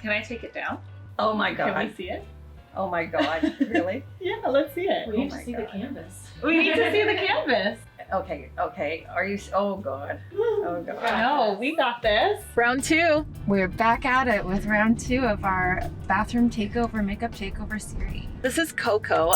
Can I take it down? Oh my God. Can we see it? Oh my God, really? Yeah, let's see it. We need Oh to my see God. the canvas. We need to see the canvas. Okay, are you, oh God. Oh God. No, we got this. Round 2. We're back at it with round 2 of our bathroom takeover, makeup takeover series. This is Koko.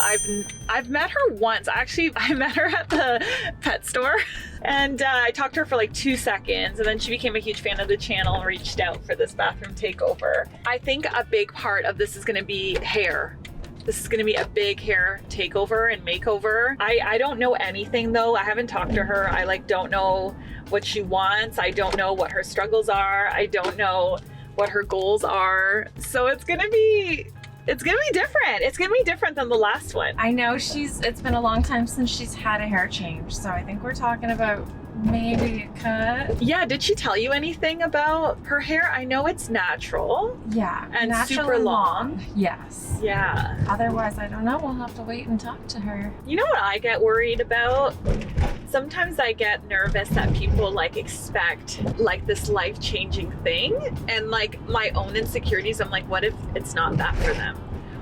I've met her once. Actually, I met her at the pet store, and I talked to her for like 2 seconds, and then she became a huge fan of the channel and reached out for this bathroom takeover. I think a big part of this is going to be hair. This is going to be a big hair takeover and makeover. I don't know anything though. I haven't talked to her. I don't know what she wants. I don't know what her struggles are. I don't know what her goals are. So it's going to be different. It's going to be different than the last one. I know it's been a long time since she's had a hair change, so I think we're talking about maybe a cut. Yeah, did she tell you anything about her hair? I know it's natural. Yeah. And natural super and long. Yes. Yeah. Otherwise, I don't know. We'll have to wait and talk to her. You know what I get worried about? Sometimes I get nervous that people expect this life-changing thing, and my own insecurities, I'm like, what if it's not that for them?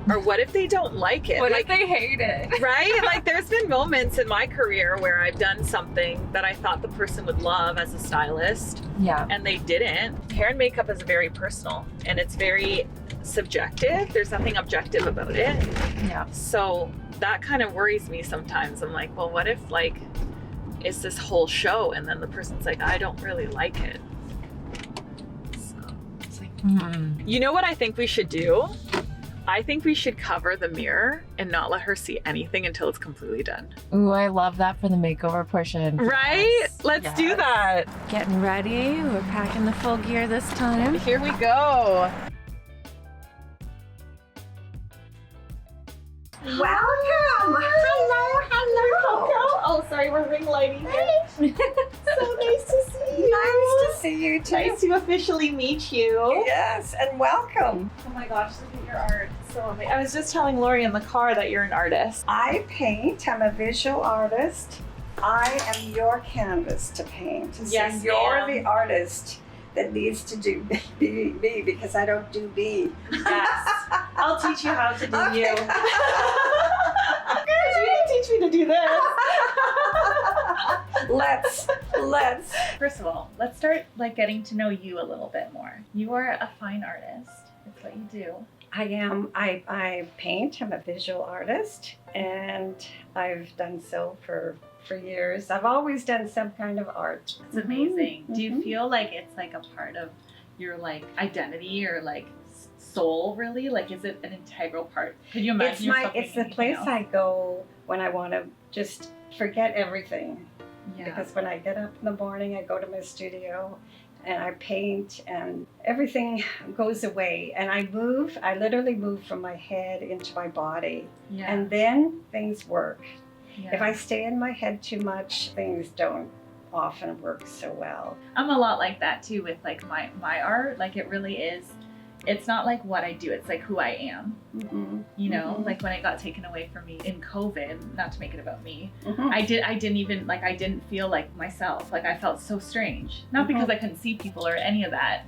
Or what if they don't like it? What if they hate it? Right? There's been moments in my career where I've done something that I thought the person would love as a stylist, Yeah. and they didn't. Hair and makeup is very personal, and it's very subjective. There's nothing objective about it. Yeah. So that kind of worries me sometimes. I'm like, well, what if it's this whole show, and then the person's like, I don't really like it. So It's like, you know what I think we should do? I think we should cover the mirror and not let her see anything until it's completely done. Ooh, I love that for the makeover portion. Right? Yes. Let's do Yes. that. Getting ready. We're packing the full gear this time. Here we go. Welcome! Hello. Oh, sorry, we're ring lighting here. So nice to see you. Nice to see you too. Nice to officially meet you. Yes, and welcome. Oh my gosh, look at your art. So amazing. I was just telling Lori in the car that you're an artist. I paint. I'm a visual artist. I am your canvas to paint. Yes, so you're ma'am. the artist that needs to do me because I don't do me. Yes. I'll teach you how to do Okay. you. You didn't teach me to do this. Let's. First of all, let's start getting to know you a little bit more. You are a fine artist. That's what you do. I am. I paint. I'm a visual artist, and I've done so for years. I've always done some kind of art. It's amazing. Do you Mhm. feel like it's a part of your identity or soul really? Is it an integral part? Could you imagine yourself It's doing the place anything else? I go when I want to just forget everything. Yeah. Because when I get up in the morning, I go to my studio and I paint and everything goes away. And I literally move from my head into my body. Yeah. And then things work. Yeah. If I stay in my head too much, things don't often work so well. I'm a lot like that too with my art. It really is. It's not what I do. It's who I am. Mm-hmm. You know, Mhm. when it got taken away from me in COVID. Not to make it about me. Mm-hmm. I didn't even I didn't feel like myself. I felt so strange. Not because I couldn't see people or any of that.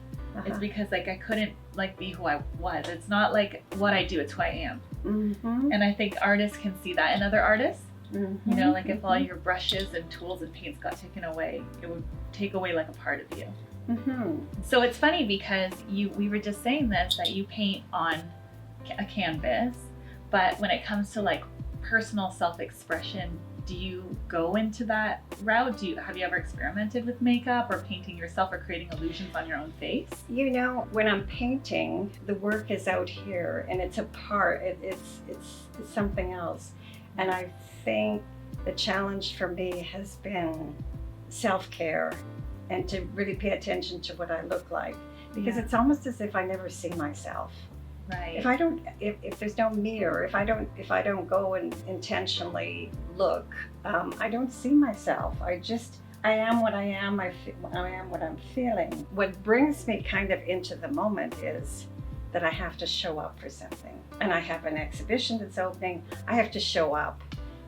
It's because I couldn't be who I was. It's not what I do. It's who I am. Mm-hmm. And I think artists can see that in other artists. Mm-hmm. You know, if all your brushes and tools and paints got taken away, it would take away a part of you. Mm-hmm. So it's funny because we were just saying this, that you paint on a canvas, but when it comes to personal self-expression, do you go into that route? Have you ever experimented with makeup or painting yourself or creating illusions on your own face? You know, when I'm painting, the work is out here and it's a part, it's something else. And I think the challenge for me has been self-care and to really pay attention to what I look like. Because it's almost as if I never see myself. Right. If there's no mirror, if I don't go and intentionally look, I don't see myself. I am what I am. I am what I'm feeling. What brings me kind of into the moment is that I have to show up for something. And I have an exhibition that's opening. I have to show up.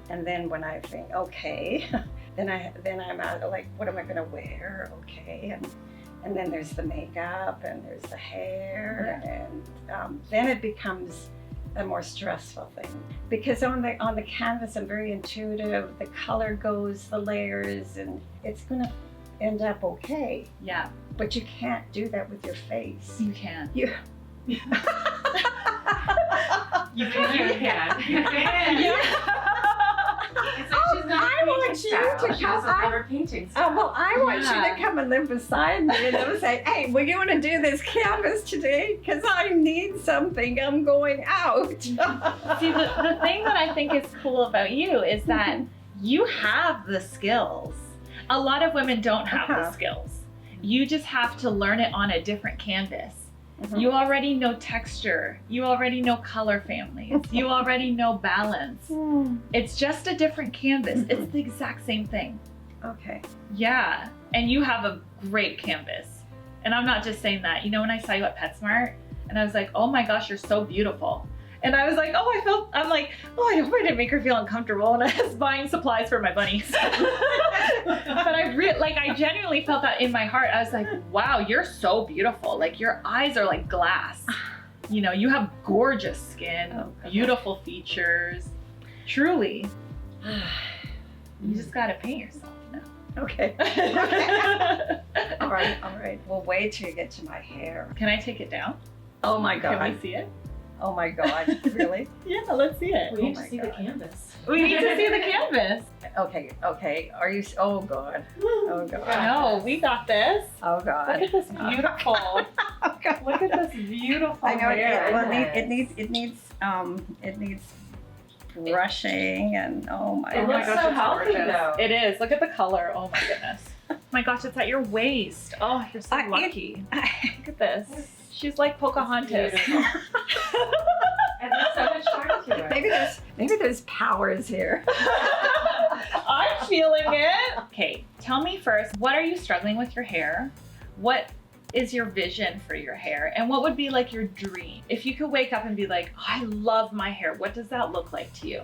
And then when I think, okay, then I'm out, what am I gonna wear? Okay, and then there's the makeup and there's the hair and then it becomes a more stressful thing. Because on the canvas, I'm very intuitive. The color goes, the layers, and it's gonna end up okay. Yeah, But you can't do that with your face. you can. You. You can. Yeah. It's like she's not I want painting you style. to She come. doesn't have her painting style. Oh, well, I want you Yeah. to come and live beside me and they'll say, hey, well, you want to do this canvas today? Because I need something. I'm going out. See, the thing that I think is cool about you is that you have the skills. A lot of women don't have the skills. You just have to learn it on a different canvas. You already know texture. You already know color families. You already know balance. It's just a different canvas. It's the exact same thing. Okay. Yeah. And you have a great canvas. And I'm not just saying that. You know, when I saw you at PetSmart and I was like, oh my gosh, you're so beautiful. And I was like, I'm like, I hope I didn't make her feel uncomfortable. And I was buying supplies for my bunnies. But I genuinely felt that in my heart. I was like, wow, you're so beautiful. Like your eyes are like glass. You know, you have gorgeous skin, beautiful features. Truly. You just gotta paint yourself now. Okay. All right. We'll wait till you get to my hair. Can I take it down? Oh my God. Can we see it? Oh my God. Really? Yeah, let's see it. We need Oh to my see the God. canvas. We need to see the canvas. Okay. Are you? Oh God. Oh God. No, we got this. Oh Look God. at this beautiful. Oh God. Look at this beautiful I know hair. it needs brushing and oh my It Oh my looks gosh, so it's healthy, gorgeous. though. It is. Look at the color. Oh my goodness. My gosh, it's at your waist. Oh, you're so lucky. Look at this. She's like Pocahontas. Beautiful. And there's so much charm to it. maybe there's powers here. I'm feeling it. Okay, tell me first, what are you struggling with your hair? What is your vision for your hair? And what would be like your dream? If you could wake up and be like, oh, I love my hair, what does that look like to you?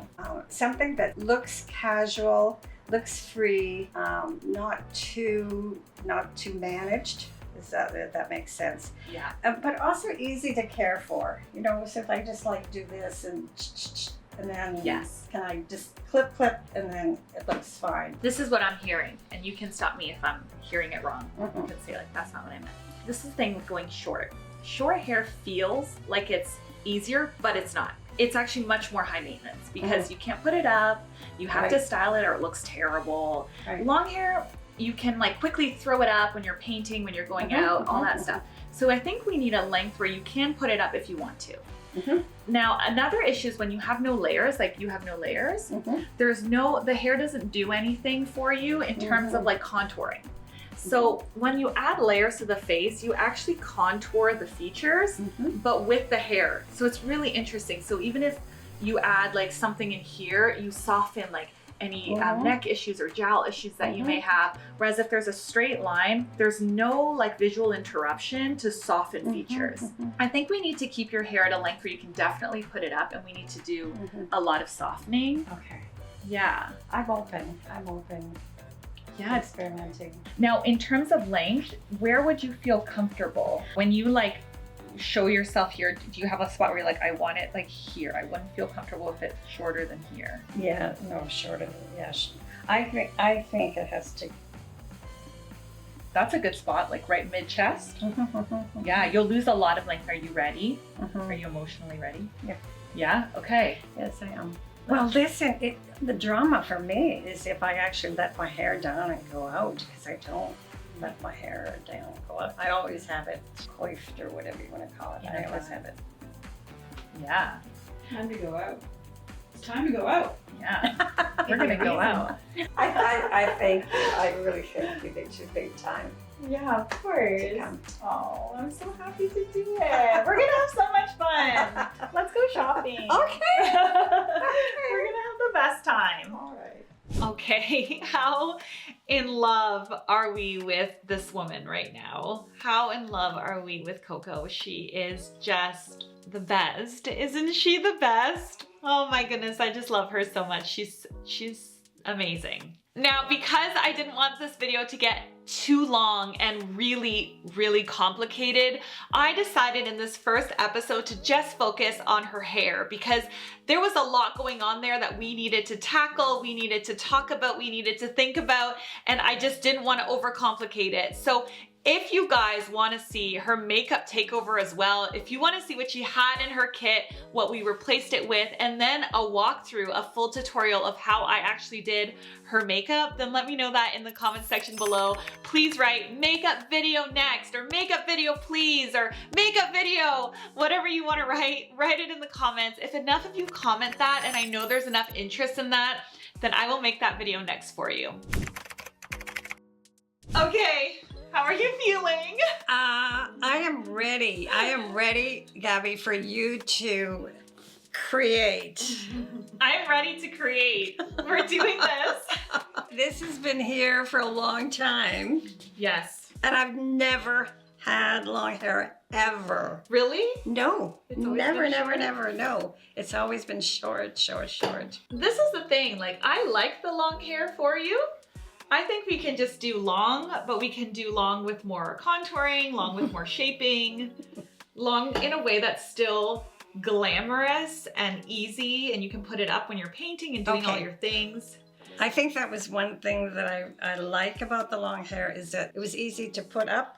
Something that looks casual, looks free, not too managed. That makes sense. Yeah. But also easy to care for. You know, so if I just like do this and then Yes. can I just clip and then it looks fine. This is what I'm hearing, and you can stop me if I'm hearing it wrong. You Mhm. can say like, that's not what I meant. This is the thing with going short. Short hair feels like it's easier, but it's not. It's actually much more high maintenance because you can't put it up, you have to Right. style it or it looks terrible. Right. Long hair, you can like quickly throw it up when you're painting, when you're going out, all that stuff. So I think we need a length where you can put it up if you want to. Now, another issue is when you have no layers, like you have no layers, the hair doesn't do anything for you in terms of like contouring. So when you add layers to the face, you actually contour the features, but with the hair. So it's really interesting. So even if you add like something in here, you soften like any neck issues or jowl issues that you may have. Whereas if there's a straight line, there's no like visual interruption to soften features. I think we need to keep your hair at a length where you can definitely put it up, and we need to do a lot of softening. Okay. Yeah. I'm open. Yeah. Experimenting. Now, in terms of length, where would you feel comfortable? When you like show yourself here, do you have a spot where you're like, I want it like here? I wouldn't feel comfortable if it's shorter than here. Yeah, no, shorter than, yes. I think it has to. That's a good spot, like right mid-chest. Yeah, you'll lose a lot of length. Are you ready? Are you emotionally ready? Yeah. Yeah? Okay. Yes, I am. Well, listen, the drama for me is if I actually let my hair down and go out, because I don't let my hair down and go out. I always have it coiffed or whatever you want to call it. I always have it. Yeah. Time to go out. It's time to go out. Yeah. We're gonna go out. I really think you should take time Yeah, of to course. come. Oh, I'm so happy to do it. We're gonna have so much fun. Let's go shopping. Okay. We're gonna have the best time. All right. Okay, how in love are we with this woman right now? How in love are we with Koko? She is just the best. Isn't she the best? Oh my goodness, I just love her so much. She's amazing. Now, because I didn't want this video to get too long and really, really complicated, I decided in this first episode to just focus on her hair because there was a lot going on there that we needed to tackle, we needed to talk about, we needed to think about, and I just didn't want to overcomplicate it. So if you guys want to see her makeup takeover as well, if you want to see what she had in her kit, what we replaced it with, and then a walkthrough, a full tutorial of how I actually did her makeup, then let me know that in the comment section below. Please write makeup video next, or makeup video please, or makeup video, whatever you want to write it in the comments. If enough of you comment that, and I know there's enough interest in that, then I will make that video next for you. Okay. How are you feeling? I am ready. I am ready, Gabby, for you to create. I'm ready to create. We're doing this. This has been here for a long time, Yes. and I've never had long hair ever. Really? No, It's always never, been never, short? never, no. It's always been short, short, short. This is the thing, like I like the long hair for you. I think we can just do long, but we can do long with more contouring, long with more shaping, long in a way that's still glamorous and easy, and you can put it up when you're painting and doing all Okay. your things. I think that was one thing that I like about the long hair is that it was easy to put up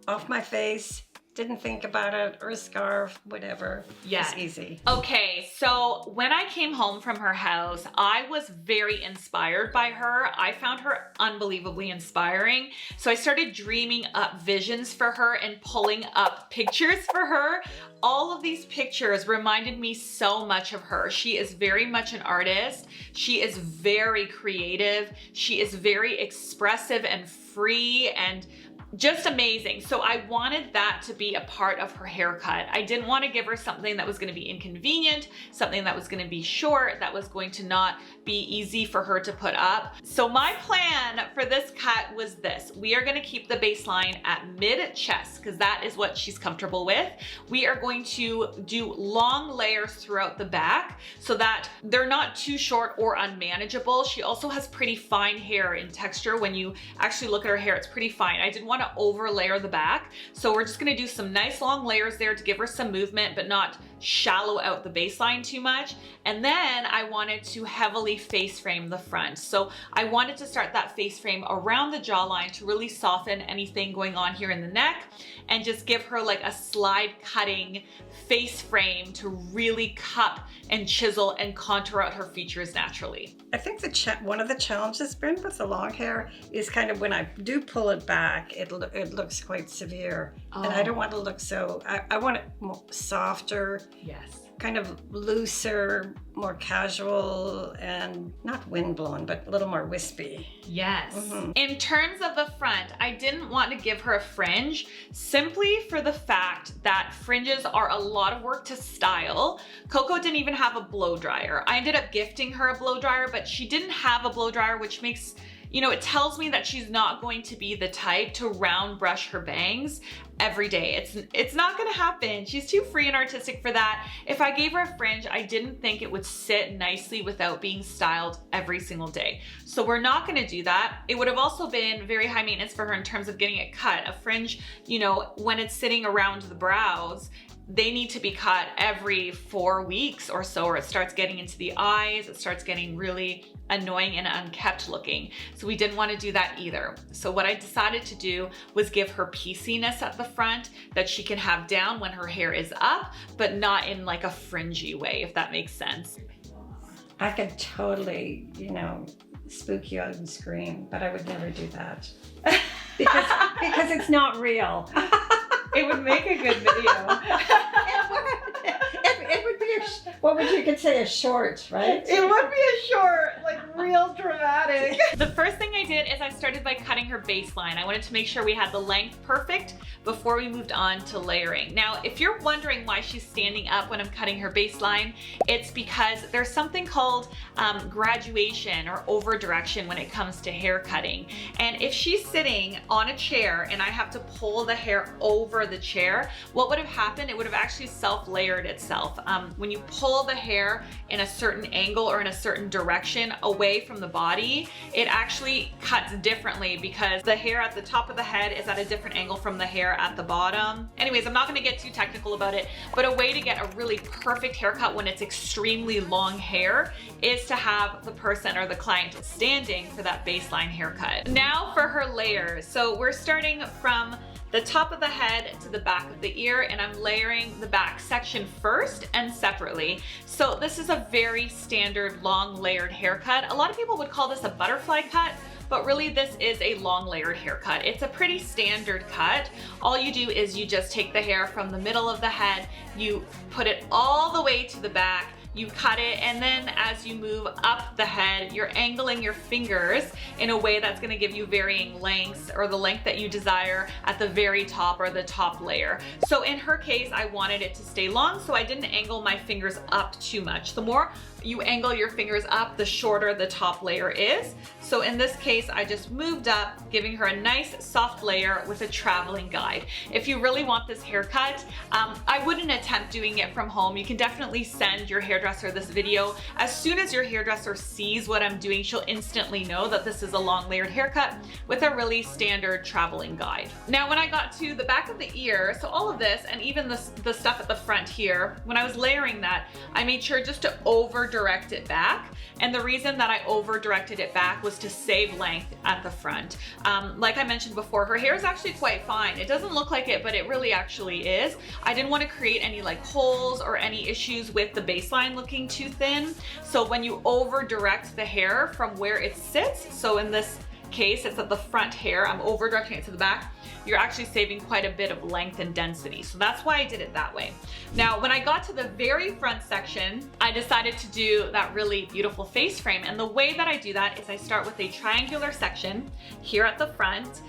off my face, didn't think about it, or a scarf, whatever. Yeah. It's easy. Okay, so when I came home from her house, I was very inspired by her. I found her unbelievably inspiring. So I started dreaming up visions for her and pulling up pictures for her. All of these pictures reminded me so much of her. She is very much an artist. She is very creative. She is very expressive and free and just amazing. So I wanted that to be a part of her haircut. I didn't want to give her something that was going to be inconvenient, something that was going to be short, that was going to not be easy for her to put up. So my plan for this cut was this. We are going to keep the baseline at mid-chest because that is what she's comfortable with. We are going to do long layers throughout the back so that they're not too short or unmanageable. She also has pretty fine hair in texture. When you actually look at her hair, it's pretty fine. I didn't want to over layer the back. So we're just going to do some nice long layers there to give her some movement, but not shallow out the baseline too much. And then I wanted to heavily face frame the front. So I wanted to start that face frame around the jawline to really soften anything going on here in the neck and just give her like a slide cutting face frame to really cup and chisel and contour out her features naturally. I think one of the challenges has been with the long hair is kind of when I do pull it back, it looks quite severe. And I don't want to look so, I want it more softer, Yes. kind of looser, more casual, and not windblown, but a little more wispy. Yes. Mhm. In terms of the front, I didn't want to give her a fringe simply for the fact that fringes are a lot of work to style. Koko didn't even have a blow dryer. I ended up gifting her a blow dryer, but she didn't have a blow dryer, which makes, you know, it tells me that she's not going to be the type to round brush her bangs every day. It's not gonna happen. She's too free and artistic for that. If I gave her a fringe, I didn't think it would sit nicely without being styled every single day. So we're not gonna do that. It would have also been very high maintenance for her in terms of getting it cut. A fringe, you know, when it's sitting around the brows, they need to be cut every 4 weeks or so, or it starts getting into the eyes, it starts getting really annoying and unkept looking. So we didn't want to do that either. So what I decided to do was give her pieciness at the front that she can have down when her hair is up, but not in like a fringy way, if that makes sense. I could totally, you know, spook you out and scream, but I would never do that. because it's not real. It would make a good video. It would be what would you could say, a short, right? It would be a short, like real dramatic. The first thing I did is I started by cutting her baseline. I wanted to make sure we had the length perfect before we moved on to layering. Now, if you're wondering why she's standing up when I'm cutting her baseline, it's because there's something called graduation or over direction when it comes to hair cutting. And if she's sitting on a chair and I have to pull the hair over the chair, what would have happened? It would have actually self-layered itself. When you pull the hair in a certain angle or in a certain direction away away from the body, it actually cuts differently because the hair at the top of the head is at a different angle from the hair at the bottom. Anyways, I'm not gonna get too technical about it, but a way to get a really perfect haircut when it's extremely long hair is to have the person or the client standing for that baseline haircut. Now for her layers. So we're starting from the top of the head to the back of the ear, and I'm layering the back section first and separately. So this is a very standard long layered haircut. A lot of people would call this a butterfly cut, but really this is a long layered haircut. It's a pretty standard cut. All you do is you just take the hair from the middle of the head, you put it all the way to the back, you cut it, and then as you move up the head, you're angling your fingers in a way that's gonna give you varying lengths or the length that you desire at the very top or the top layer. So in her case, I wanted it to stay long, so I didn't angle my fingers up too much. The more you angle your fingers up, the shorter the top layer is. So in this case, I just moved up, giving her a nice soft layer with a traveling guide. If you really want this haircut, I wouldn't attempt doing it from home. You can definitely send your hairdresser this video. As soon as your hairdresser sees what I'm doing, she'll instantly know that this is a long layered haircut with a really standard traveling guide. Now, when I got to the back of the ear, so all of this, and even the stuff at the front here, when I was layering that, I made sure just to over-direct it back. And the reason that I over-directed it back was to save length at the front. Like I mentioned before, her hair is actually quite fine. It doesn't look like it, but it really actually is. I didn't want to create any like holes or any issues with the baseline looking too thin. So when you over-direct the hair from where it sits, so in this case, it's at the front hair, I'm over-directing it to the back, you're actually saving quite a bit of length and density. So that's why I did it that way. Now, when I got to the very front section, I decided to do that really beautiful face frame. And the way that I do that is I start with a triangular section here at the front.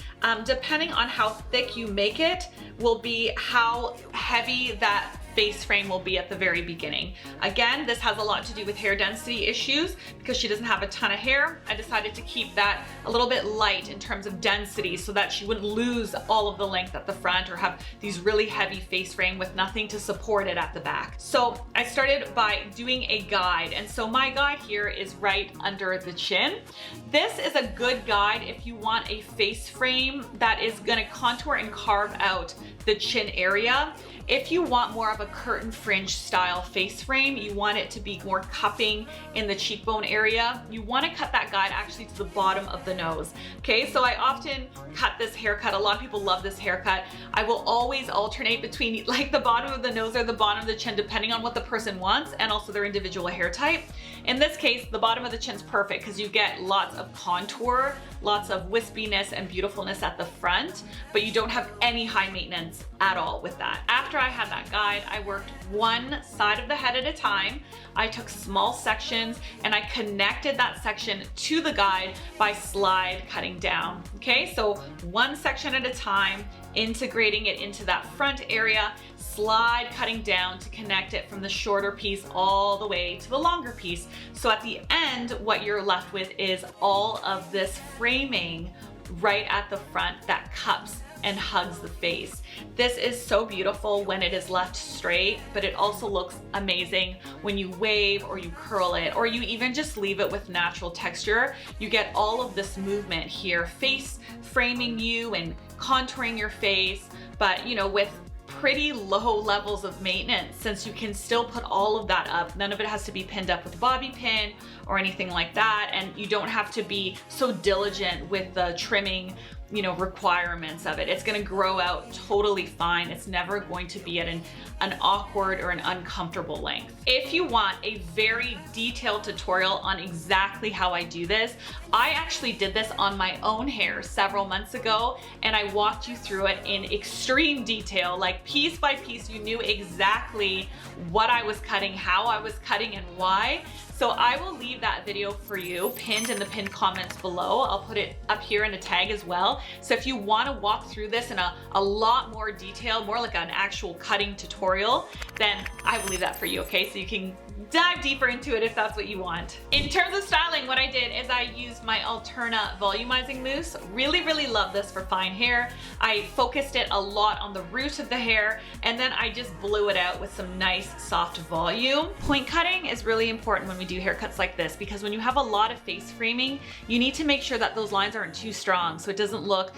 Depending on how thick you make it will be how heavy that face frame will be at the very beginning. Again, this has a lot to do with hair density issues because she doesn't have a ton of hair. I decided to keep that a little bit light in terms of density so that she wouldn't lose all of the length at the front or have these really heavy face frame with nothing to support it at the back. So I started by doing a guide, and so my guide here is right under the chin. This is a good guide if you want a face frame that is gonna contour and carve out the chin area. If you want more of a curtain fringe style face frame, you want it to be more cupping in the cheekbone area, you want to cut that guide actually to the bottom of the nose. Okay, so I often cut this haircut. A lot of people love this haircut. I will always alternate between like the bottom of the nose or the bottom of the chin depending on what the person wants and also their individual hair type. In this case, the bottom of the chin's perfect because you get lots of contour, lots of wispiness and beautifulness at the front, but you don't have any high maintenance at all with that. After I had that guide, I worked one side of the head at a time. I took small sections and I connected that section to the guide by slide cutting down. Okay, so one section at a time, integrating it into that front area, slide cutting down to connect it from the shorter piece all the way to the longer piece. So at the end, what you're left with is all of this framing right at the front that cups and hugs the face. This is so beautiful when it is left straight, but it also looks amazing when you wave or you curl it, or you even just leave it with natural texture. You get all of this movement here, face framing you and contouring your face, but you know, with pretty low levels of maintenance, since you can still put all of that up. None of it has to be pinned up with a bobby pin or anything like that, and you don't have to be so diligent with the trimming, you know, requirements of it. It's gonna grow out totally fine. It's never going to be at an awkward or an uncomfortable length. If you want a very detailed tutorial on exactly how I do this, I actually did this on my own hair several months ago, and I walked you through it in extreme detail, like piece by piece. You knew exactly what I was cutting, how I was cutting, and why. So I will leave that video for you pinned in the pinned comments below. I'll put it up here in a tag as well. So if you want to walk through this in a lot more detail, more like an actual cutting tutorial, then I will leave that for you, okay? So you can dive deeper into it if that's what you want. In terms of styling, what I did is I used my Alterna volumizing mousse. Really love this for fine hair. I focused it a lot on the root of the hair, and then I just blew it out with some nice soft volume. Point cutting is really important when we do haircuts like this, because when you have a lot of face framing, you need to make sure that those lines aren't too strong so it doesn't look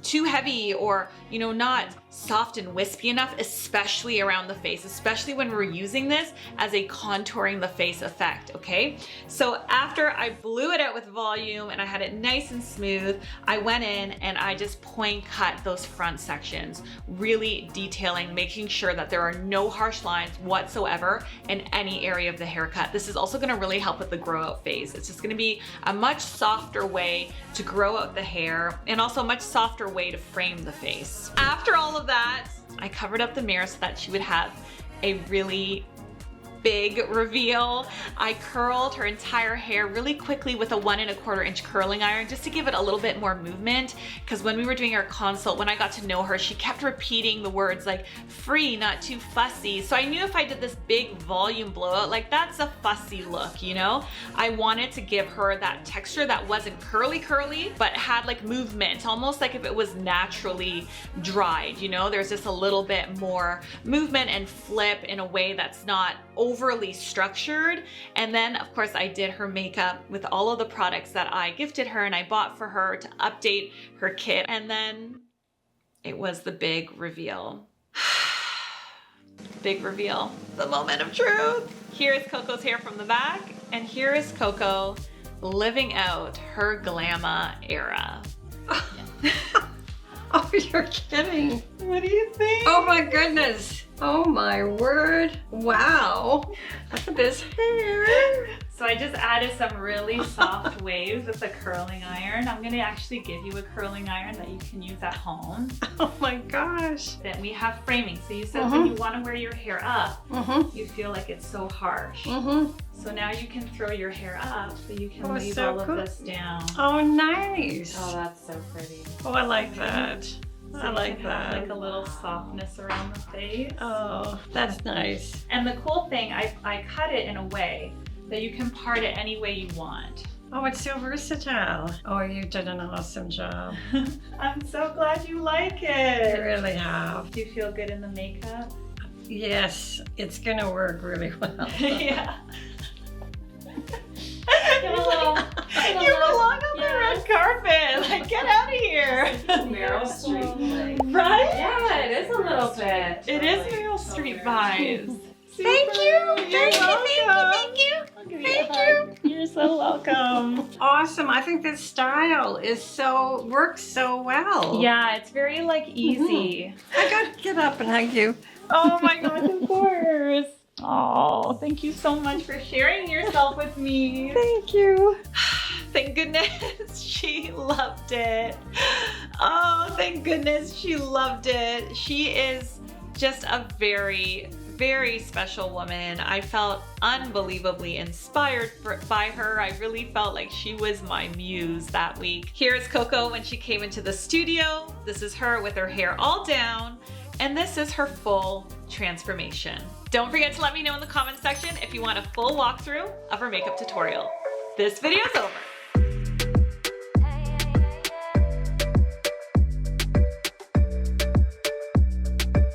too heavy or, you know, not soft and wispy enough, especially around the face, especially when we're using this as a contouring the face effect, okay? So after I blew it out with volume and I had it nice and smooth, I went in and I just point cut those front sections, really detailing, making sure that there are no harsh lines whatsoever in any area of the haircut. This is also gonna really help with the grow out phase. It's just gonna be a much softer way to grow out the hair and also a much softer way to frame the face. After all of that, I covered up the mirror so that she would have a really big reveal. I curled her entire hair really quickly with a 1 1/4 inch curling iron just to give it a little bit more movement, because when we were doing our consult, when I got to know her, she kept repeating the words like free, not too fussy. So I knew if I did this big volume blowout, like that's a fussy look, you know? I wanted to give her that texture that wasn't curly, but had like movement, almost like if it was naturally dried, you know? There's just a little bit more movement and flip in a way that's not overly structured. And then of course I did her makeup with all of the products that I gifted her and I bought for her to update her kit. And then it was the big reveal. Big reveal, the moment of truth. Here is Koko's hair from the back, and here is Koko living out her glamour era. Oh, you're kidding. What do you think? Oh my goodness. Oh my word. Wow. Look at this hair. So I just added some really soft waves with the curling iron. I'm gonna actually give you a curling iron that you can use at home. Oh my gosh. Then we have framing. So you said when you wanna wear your hair up, you feel like it's so harsh. So now you can throw your hair up so you can leave so all cool. of this down. Oh, nice. Oh, that's so pretty. Oh, I like that. So I you like can have that. like a little softness around the face. Oh, that's nice. And the cool thing, I cut it in a way that you can part it any way you want. Oh, it's so versatile. Oh, you did an awesome job. I'm so glad you like You it. really have. Do you feel good in the makeup? Yes, it's gonna work really well. Yeah. Give a little, You belong on the red carpet. Like, get out of here. Meryl Streep. Right? Yeah, it is a little bit. It is Meryl Streep vibes. Thank you. Thank you. You're so welcome. Awesome. I think this style works so well. Yeah, it's very like easy. I gotta get up and hug you. Oh my gosh, of course. Oh, thank you so much for sharing yourself with me. Thank you. Thank goodness she loved it. Oh, thank goodness she loved it. She is just a very, very special woman. I felt unbelievably inspired by her. I really felt like she was my muse that week. Here's Koko when she came into the studio. This is her with her hair all down. And this is her full transformation. Don't forget to let me know in the comment section if you want a full walkthrough of her makeup tutorial. This video's over.